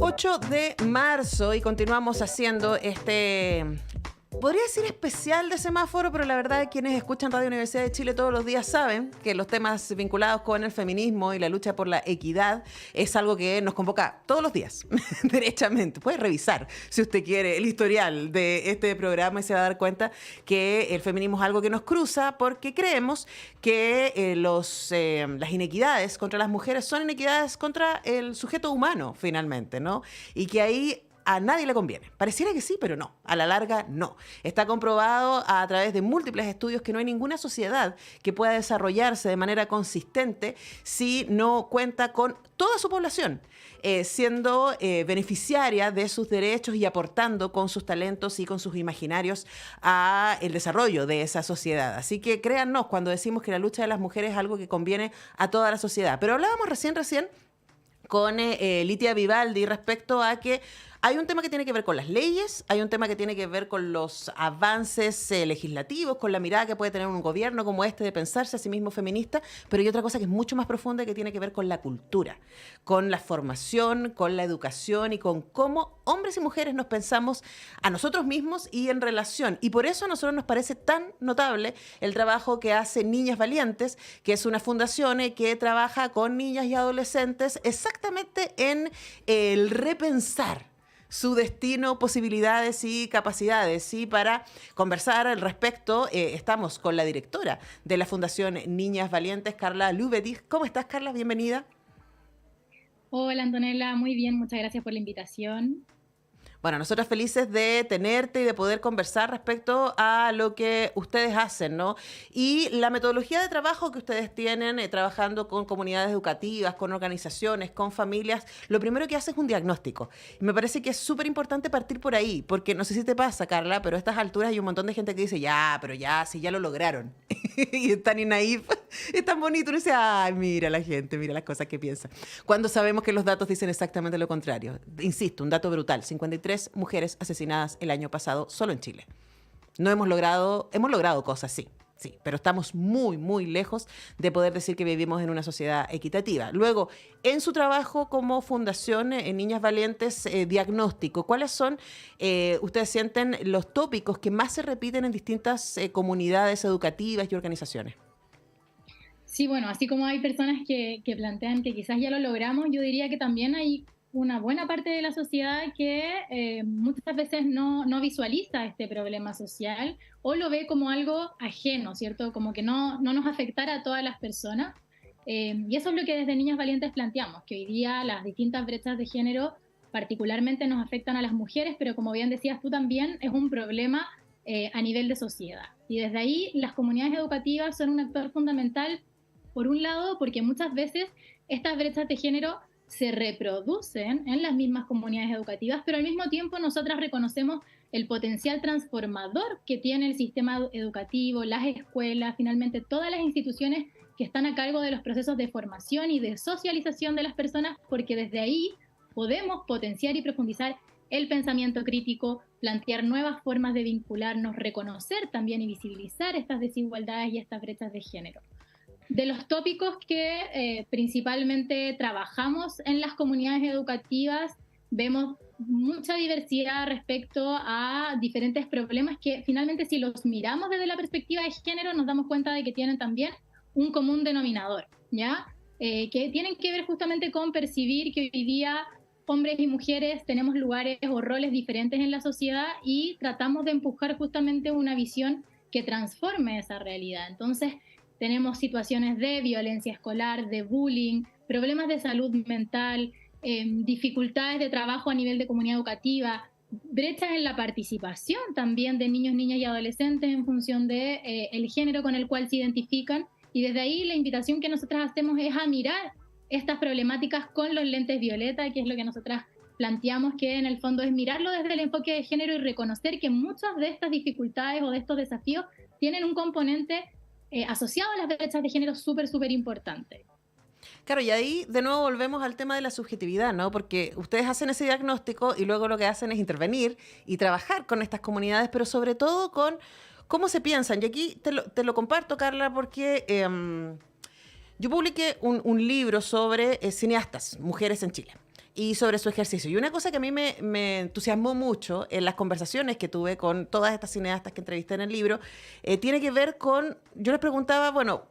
8 de marzo y continuamos haciendo podría decir especial de semáforo, pero la verdad quienes escuchan Radio Universidad de Chile todos los días saben que los temas vinculados con el feminismo y la lucha por la equidad es algo que nos convoca todos los días, derechamente. Puede revisar, si usted quiere, el historial de este programa y se va a dar cuenta que el feminismo es algo que nos cruza porque creemos que las inequidades contra las mujeres son inequidades contra el sujeto humano, finalmente, ¿no? Y que ahí a nadie le conviene. Pareciera que sí, pero no. A la larga, no. Está comprobado a través de múltiples estudios que no hay ninguna sociedad que pueda desarrollarse de manera consistente si no cuenta con toda su población siendo beneficiaria de sus derechos y aportando con sus talentos y con sus imaginarios a el desarrollo de esa sociedad. Así que créannos cuando decimos que la lucha de las mujeres es algo que conviene a toda la sociedad. Pero hablábamos recién con Litia Vivaldi respecto a que hay un tema que tiene que ver con las leyes, hay un tema que tiene que ver con los avances legislativos, con la mirada que puede tener un gobierno como este de pensarse a sí mismo feminista, pero hay otra cosa que es mucho más profunda que tiene que ver con la cultura, con la formación, con la educación y con cómo hombres y mujeres nos pensamos a nosotros mismos y en relación. Y por eso a nosotros nos parece tan notable el trabajo que hace Niñas Valientes, que es una fundación que trabaja con niñas y adolescentes exactamente en el repensar su destino, posibilidades y capacidades. Y para conversar al respecto, estamos con la directora de la Fundación Niñas Valientes, Carla Lübedich. ¿Cómo estás, Carla? Bienvenida. Hola, Antonella. Muy bien. Muchas gracias por la invitación. Bueno, nosotros felices de tenerte y de poder conversar respecto a lo que ustedes hacen, ¿no? Y la metodología de trabajo que ustedes tienen, trabajando con comunidades educativas, con organizaciones, con familias, lo primero que hacen es un diagnóstico. Y me parece que es súper importante partir por ahí, porque no sé si te pasa, Carla, pero a estas alturas hay un montón de gente que dice, pero si ya lo lograron. Y es tan naif, es tan bonito. Uno dice, ay, mira la gente, mira las cosas que piensa. Cuando sabemos que los datos dicen exactamente lo contrario. Insisto, un dato brutal, 53 mujeres asesinadas el año pasado solo en Chile. Hemos logrado cosas, sí, pero estamos muy, muy lejos de poder decir que vivimos en una sociedad equitativa. Luego, en su trabajo como fundación en Niñas Valientes, diagnóstico, ¿cuáles son, ustedes sienten, los tópicos que más se repiten en distintas comunidades educativas y organizaciones? Sí, bueno, así como hay personas que plantean que quizás ya lo logramos, yo diría que también hay una buena parte de la sociedad que muchas veces no visualiza este problema social o lo ve como algo ajeno, ¿cierto? Como que no nos afectara a todas las personas. Y eso es lo que desde Niñas Valientes planteamos, que hoy día las distintas brechas de género particularmente nos afectan a las mujeres, pero como bien decías tú también, es un problema a nivel de sociedad. Y desde ahí las comunidades educativas son un actor fundamental, por un lado, porque muchas veces estas brechas de género se reproducen en las mismas comunidades educativas, pero al mismo tiempo nosotras reconocemos el potencial transformador que tiene el sistema educativo, las escuelas, finalmente todas las instituciones que están a cargo de los procesos de formación y de socialización de las personas, porque desde ahí podemos potenciar y profundizar el pensamiento crítico, plantear nuevas formas de vincularnos, reconocer también y visibilizar estas desigualdades y estas brechas de género. De los tópicos que principalmente trabajamos en las comunidades educativas, vemos mucha diversidad respecto a diferentes problemas que finalmente si los miramos desde la perspectiva de género nos damos cuenta de que tienen también un común denominador, ¿ya? Que tienen que ver justamente con percibir que hoy día hombres y mujeres tenemos lugares o roles diferentes en la sociedad y tratamos de empujar justamente una visión que transforme esa realidad. Entonces, tenemos situaciones de violencia escolar, de bullying, problemas de salud mental, dificultades de trabajo a nivel de comunidad educativa, brechas en la participación también de niños, niñas y adolescentes en función de el género con el cual se identifican. Y desde ahí la invitación que nosotras hacemos es a mirar estas problemáticas con los lentes violeta, que es lo que nosotras planteamos, que en el fondo es mirarlo desde el enfoque de género y reconocer que muchas de estas dificultades o de estos desafíos tienen un componente asociado a las brechas de género súper importante. Claro, y ahí de nuevo volvemos al tema de la subjetividad, ¿no? Porque ustedes hacen ese diagnóstico y luego lo que hacen es intervenir y trabajar con estas comunidades, pero sobre todo con ¿Cómo se piensan? Y aquí te lo comparto, Carla, porque yo publiqué un libro sobre cineastas, mujeres en Chile, y sobre su ejercicio. Y una cosa que a mí me entusiasmó mucho en las conversaciones que tuve con todas estas cineastas que entrevisté en el libro, tiene que ver con, yo les preguntaba, bueno,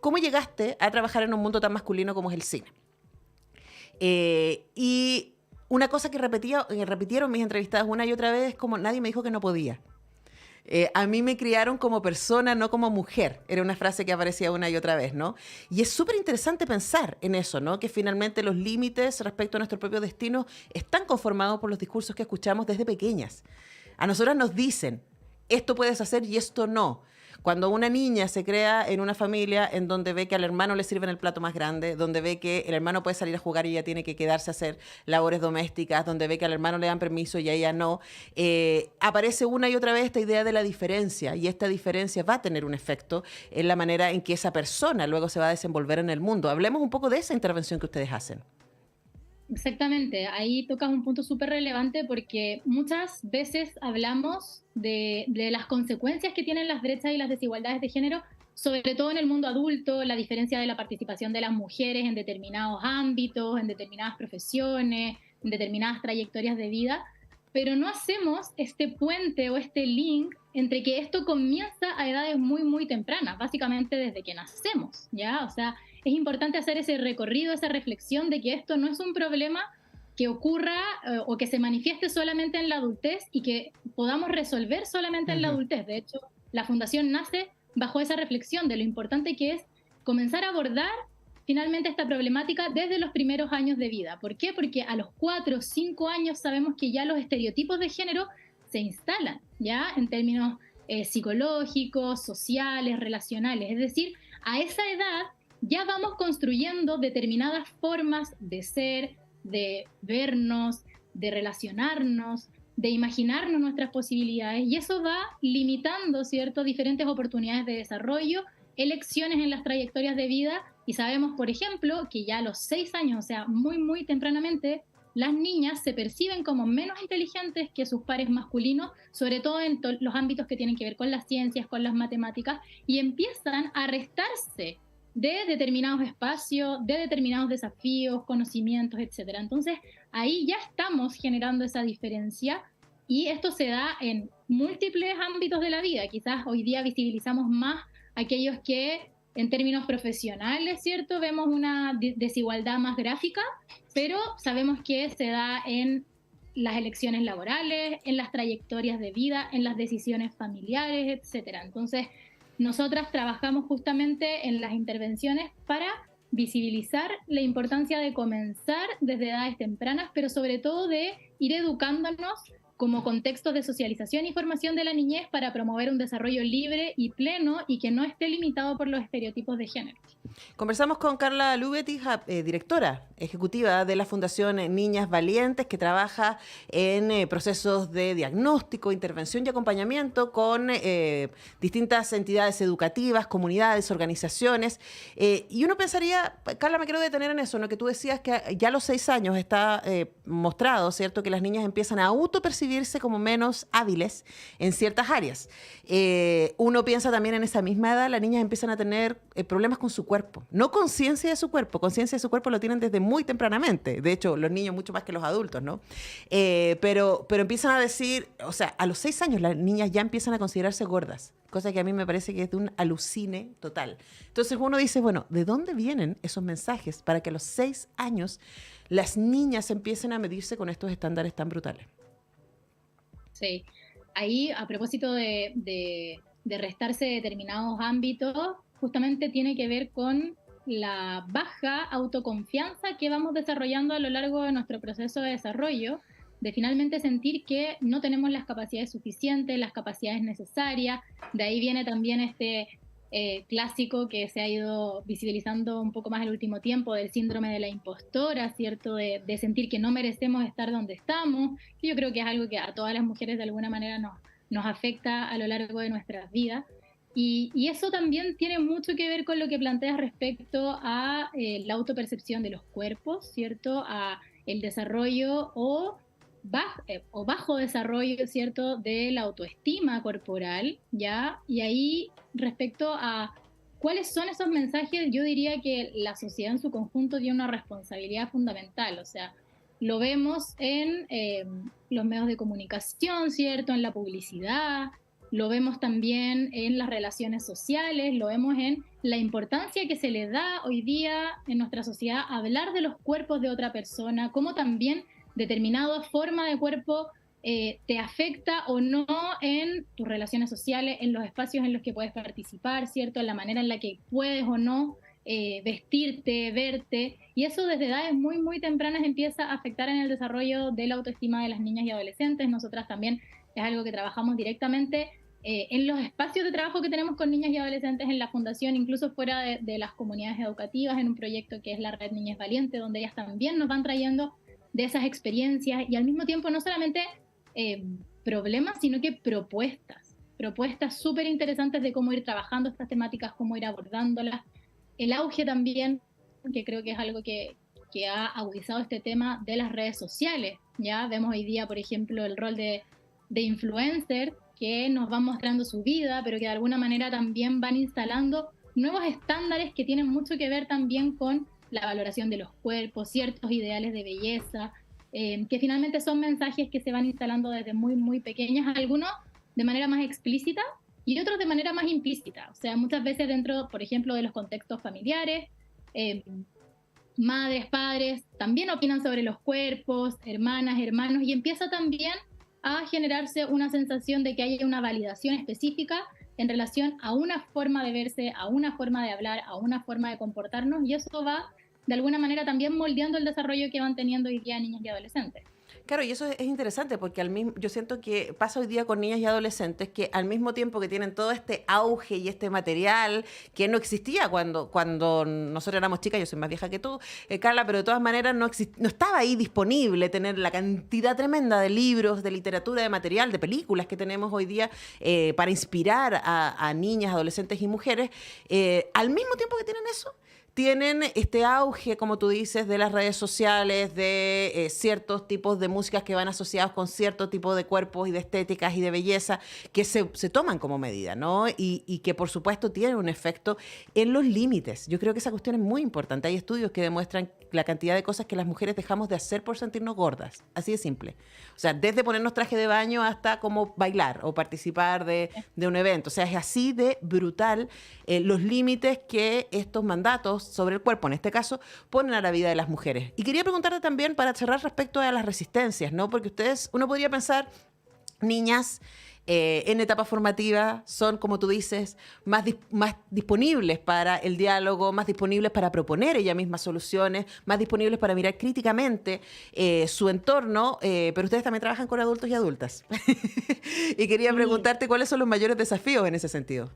¿cómo llegaste a trabajar en un mundo tan masculino como es el cine? Y una cosa que repitieron mis entrevistadas una y otra vez es como nadie me dijo que no podía. A mí me criaron como persona, no como mujer. Era una frase que aparecía una y otra vez, ¿no? Y es súper interesante pensar en eso, ¿no? Que finalmente los límites respecto a nuestro propio destino están conformados por los discursos que escuchamos desde pequeñas. A nosotras nos dicen, esto puedes hacer y esto no. Cuando una niña se crea en una familia en donde ve que al hermano le sirven el plato más grande, donde ve que el hermano puede salir a jugar y ella tiene que quedarse a hacer labores domésticas, donde ve que al hermano le dan permiso y a ella no, aparece una y otra vez esta idea de la diferencia, y esta diferencia va a tener un efecto en la manera en que esa persona luego se va a desenvolver en el mundo. Hablemos un poco de esa intervención que ustedes hacen. Exactamente, ahí tocas un punto súper relevante porque muchas veces hablamos de las consecuencias que tienen las brechas y las desigualdades de género, sobre todo en el mundo adulto, la diferencia de la participación de las mujeres en determinados ámbitos, en determinadas profesiones, en determinadas trayectorias de vida, pero no hacemos este puente o este link entre que esto comienza a edades muy, muy tempranas, básicamente desde que nacemos, ¿ya? O sea, es importante hacer ese recorrido, esa reflexión de que esto no es un problema que ocurra o que se manifieste solamente en la adultez y que podamos resolver solamente en la adultez. De hecho, la Fundación nace bajo esa reflexión de lo importante que es comenzar a abordar finalmente esta problemática desde los primeros años de vida. ¿Por qué? Porque a los 4 o 5 años sabemos que ya los estereotipos de género se instalan, ¿ya? En términos psicológicos, sociales, relacionales. Es decir, a esa edad ya vamos construyendo determinadas formas de ser, de vernos, de relacionarnos, de imaginarnos nuestras posibilidades, y eso va limitando, ¿cierto?, diferentes oportunidades de desarrollo, elecciones en las trayectorias de vida, y sabemos, por ejemplo, que ya a los 6 años, o sea, muy, muy tempranamente, las niñas se perciben como menos inteligentes que sus pares masculinos, sobre todo en los ámbitos que tienen que ver con las ciencias, con las matemáticas, y empiezan a restarse de determinados espacios, de determinados desafíos, conocimientos, etc. Entonces, ahí ya estamos generando esa diferencia y esto se da en múltiples ámbitos de la vida. Quizás hoy día visibilizamos más aquellos que en términos profesionales, ¿cierto?, vemos una desigualdad más gráfica, pero sabemos que se da en las elecciones laborales, en las trayectorias de vida, en las decisiones familiares, etc. Entonces, nosotras trabajamos justamente en las intervenciones para visibilizar la importancia de comenzar desde edades tempranas, pero sobre todo de ir educándonos como contextos de socialización y formación de la niñez para promover un desarrollo libre y pleno y que no esté limitado por los estereotipos de género. Conversamos con Carla Lubetich, directora ejecutiva de la Fundación Niñas Valientes, que trabaja en procesos de diagnóstico, intervención y acompañamiento con distintas entidades educativas, comunidades, organizaciones. Y uno pensaría, Carla, me quiero detener en eso, ¿no? Que tú decías que ya a los 6 años está mostrado, ¿cierto?, que las niñas empiezan a autopercibirse como menos hábiles en ciertas áreas. Uno piensa también en esa misma edad, las niñas empiezan a tener problemas con su cuerpo. No conciencia de su cuerpo, conciencia de su cuerpo lo tienen desde muy tempranamente. De hecho, los niños mucho más que los adultos, ¿no? Pero empiezan a decir, o sea, a los 6 años las niñas ya empiezan a considerarse gordas, cosa que a mí me parece que es de un alucine total. Entonces uno dice, bueno, ¿de dónde vienen esos mensajes para que a los 6 años las niñas empiecen a medirse con estos estándares tan brutales? Sí, ahí a propósito de restarse determinados ámbitos, justamente tiene que ver con la baja autoconfianza que vamos desarrollando a lo largo de nuestro proceso de desarrollo, de finalmente sentir que no tenemos las capacidades suficientes, las capacidades necesarias. De ahí viene también este clásico que se ha ido visibilizando un poco más el último tiempo, del síndrome de la impostora, ¿cierto? De sentir que no merecemos estar donde estamos, que yo creo que es algo que a todas las mujeres de alguna manera nos afecta a lo largo de nuestras vidas. Y eso también tiene mucho que ver con lo que planteas respecto a la autopercepción de los cuerpos, ¿cierto? A el desarrollo o o bajo desarrollo, ¿cierto?, de la autoestima corporal, ¿ya? Y ahí, respecto a cuáles son esos mensajes, yo diría que la sociedad en su conjunto tiene una responsabilidad fundamental, o sea, lo vemos en los medios de comunicación, ¿cierto?, en la publicidad, lo vemos también en las relaciones sociales, lo vemos en la importancia que se le da hoy día en nuestra sociedad a hablar de los cuerpos de otra persona, cómo también determinada forma de cuerpo te afecta o no en tus relaciones sociales, en los espacios en los que puedes participar, ¿cierto? En la manera en la que puedes o no vestirte, verte, y eso desde edades muy, muy tempranas empieza a afectar en el desarrollo de la autoestima de las niñas y adolescentes. Nosotras también es algo que trabajamos directamente en los espacios de trabajo que tenemos con niñas y adolescentes en la fundación, incluso fuera de las comunidades educativas, en un proyecto que es la Red Niñez Valiente, donde ellas también nos van trayendo de esas experiencias y al mismo tiempo no solamente problemas, sino que propuestas súper interesantes de cómo ir trabajando estas temáticas, cómo ir abordándolas. El auge también, que creo que es algo que ha agudizado este tema de las redes sociales. Ya vemos hoy día, por ejemplo, el rol de influencer, que nos van mostrando su vida, pero que de alguna manera también van instalando nuevos estándares que tienen mucho que ver también con la valoración de los cuerpos, ciertos ideales de belleza, que finalmente son mensajes que se van instalando desde muy, muy pequeñas, algunos de manera más explícita y otros de manera más implícita. O sea, muchas veces dentro, por ejemplo, de los contextos familiares, madres, padres, también opinan sobre los cuerpos, hermanas, hermanos, y empieza también a generarse una sensación de que haya una validación específica en relación a una forma de verse, a una forma de hablar, a una forma de comportarnos, y eso va de alguna manera también moldeando el desarrollo que van teniendo hoy día niñas y adolescentes. Claro, y eso es interesante porque yo siento que pasa hoy día con niñas y adolescentes que al mismo tiempo que tienen todo este auge y este material que no existía cuando nosotros éramos chicas, yo soy más vieja que tú, Carla, pero de todas maneras no estaba ahí disponible tener la cantidad tremenda de libros, de literatura, de material, de películas que tenemos hoy día para inspirar a niñas, adolescentes y mujeres. Al mismo tiempo que tienen eso, tienen este auge, como tú dices, de las redes sociales, de ciertos tipos de músicas que van asociados con cierto tipo de cuerpos y de estéticas y de belleza que se toman como medida, ¿no? Y que, por supuesto, tienen un efecto en los límites. Yo creo que esa cuestión es muy importante. Hay estudios que demuestran la cantidad de cosas que las mujeres dejamos de hacer por sentirnos gordas. Así de simple. O sea, desde ponernos traje de baño hasta como bailar o participar de un evento. O sea, es así de brutal los límites que estos mandatos sobre el cuerpo, en este caso, ponen a la vida de las mujeres. Y quería preguntarte también, para cerrar, respecto a las resistencias, ¿no? Porque uno podría pensar, niñas en etapa formativa son, como tú dices, más disponibles para el diálogo, más disponibles para proponer ella misma soluciones, más disponibles para mirar críticamente su entorno, pero ustedes también trabajan con adultos y adultas. Y quería preguntarte cuáles son los mayores desafíos en ese sentido.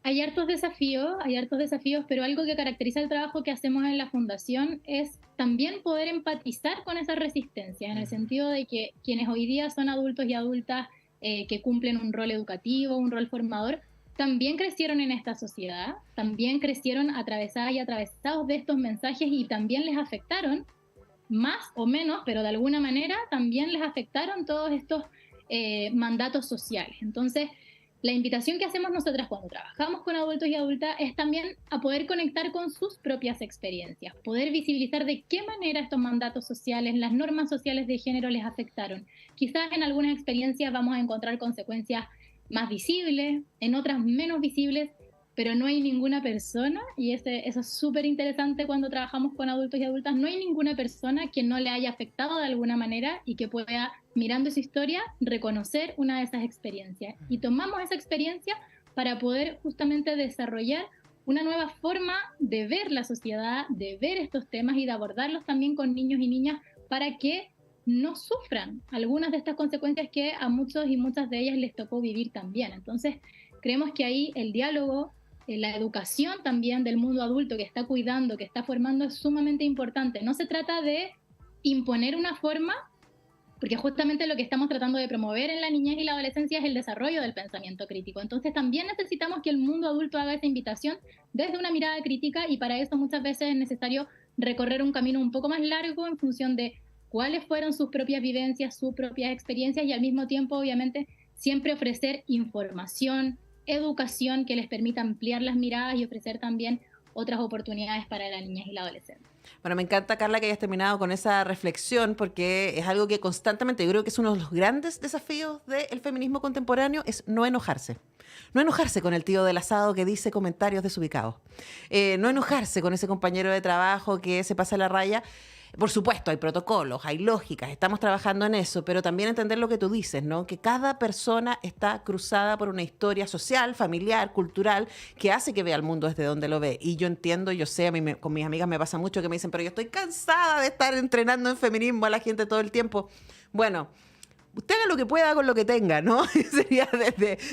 Hay hartos desafíos, pero algo que caracteriza el trabajo que hacemos en la Fundación es también poder empatizar con esas resistencias, en el sentido de que quienes hoy día son adultos y adultas que cumplen un rol educativo, un rol formador, también crecieron en esta sociedad, también crecieron atravesadas y atravesados de estos mensajes y también les afectaron, más o menos, pero de alguna manera también les afectaron todos estos mandatos sociales. Entonces, la invitación que hacemos nosotras cuando trabajamos con adultos y adultas es también a poder conectar con sus propias experiencias, poder visibilizar de qué manera estos mandatos sociales, las normas sociales de género les afectaron. Quizás en algunas experiencias vamos a encontrar consecuencias más visibles, en otras menos visibles, pero no hay ninguna persona, y eso es súper interesante cuando trabajamos con adultos y adultas, no hay ninguna persona que no le haya afectado de alguna manera y que pueda, mirando su historia, reconocer una de esas experiencias. Y tomamos esa experiencia para poder justamente desarrollar una nueva forma de ver la sociedad, de ver estos temas y de abordarlos también con niños y niñas para que no sufran algunas de estas consecuencias que a muchos y muchas de ellas les tocó vivir también. Entonces, creemos que ahí el diálogo, la educación también del mundo adulto que está cuidando, que está formando, es sumamente importante. No se trata de imponer una forma, porque justamente lo que estamos tratando de promover en la niñez y la adolescencia es el desarrollo del pensamiento crítico. Entonces también necesitamos que el mundo adulto haga esa invitación desde una mirada crítica, y para eso muchas veces es necesario recorrer un camino un poco más largo en función de cuáles fueron sus propias vivencias, sus propias experiencias y al mismo tiempo, obviamente, siempre ofrecer información, educación que les permita ampliar las miradas y ofrecer también otras oportunidades para la niñez y la adolescencia. Bueno, me encanta, Carla, que hayas terminado con esa reflexión, porque es algo que constantemente, yo creo que es uno de los grandes desafíos del feminismo contemporáneo, es no enojarse. No enojarse con el tío del asado que dice comentarios desubicados. No enojarse con ese compañero de trabajo que se pasa la raya. Por supuesto, hay protocolos, hay lógicas, estamos trabajando en eso, pero también entender lo que tú dices, ¿no? Que cada persona está cruzada por una historia social, familiar, cultural, que hace que vea el mundo desde donde lo ve. Y yo entiendo, yo sé, con mis amigas me pasa mucho que me dicen, pero yo estoy cansada de estar entrenando en feminismo a la gente todo el tiempo. Bueno, usted haga lo que pueda con lo que tenga, ¿no? Sería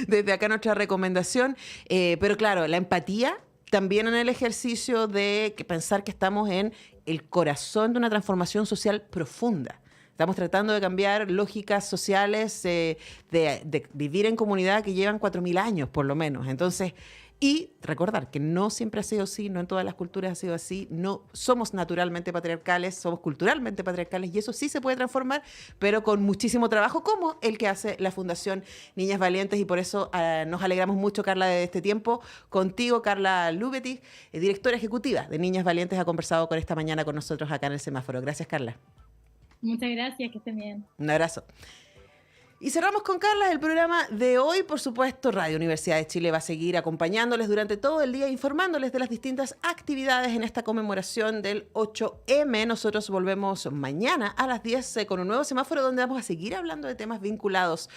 desde acá nuestra recomendación. Pero claro, la empatía también en el ejercicio de pensar que estamos en el corazón de una transformación social profunda. Estamos tratando de cambiar lógicas sociales de vivir en comunidad que llevan 4.000 años, por lo menos. Entonces, y recordar que no siempre ha sido así, no en todas las culturas ha sido así, no somos naturalmente patriarcales, somos culturalmente patriarcales y eso sí se puede transformar, pero con muchísimo trabajo como el que hace la Fundación Niñas Valientes y por eso nos alegramos mucho, Carla, de este tiempo contigo. Carla Lubetich, directora ejecutiva de Niñas Valientes, ha conversado con esta mañana con nosotros acá en el Semáforo. Gracias, Carla. Muchas gracias, que estén bien. Un abrazo. Y cerramos con Carla el programa de hoy. Por supuesto, Radio Universidad de Chile va a seguir acompañándoles durante todo el día, informándoles de las distintas actividades en esta conmemoración del 8M. Nosotros volvemos mañana a las 10 con un nuevo semáforo donde vamos a seguir hablando de temas vinculados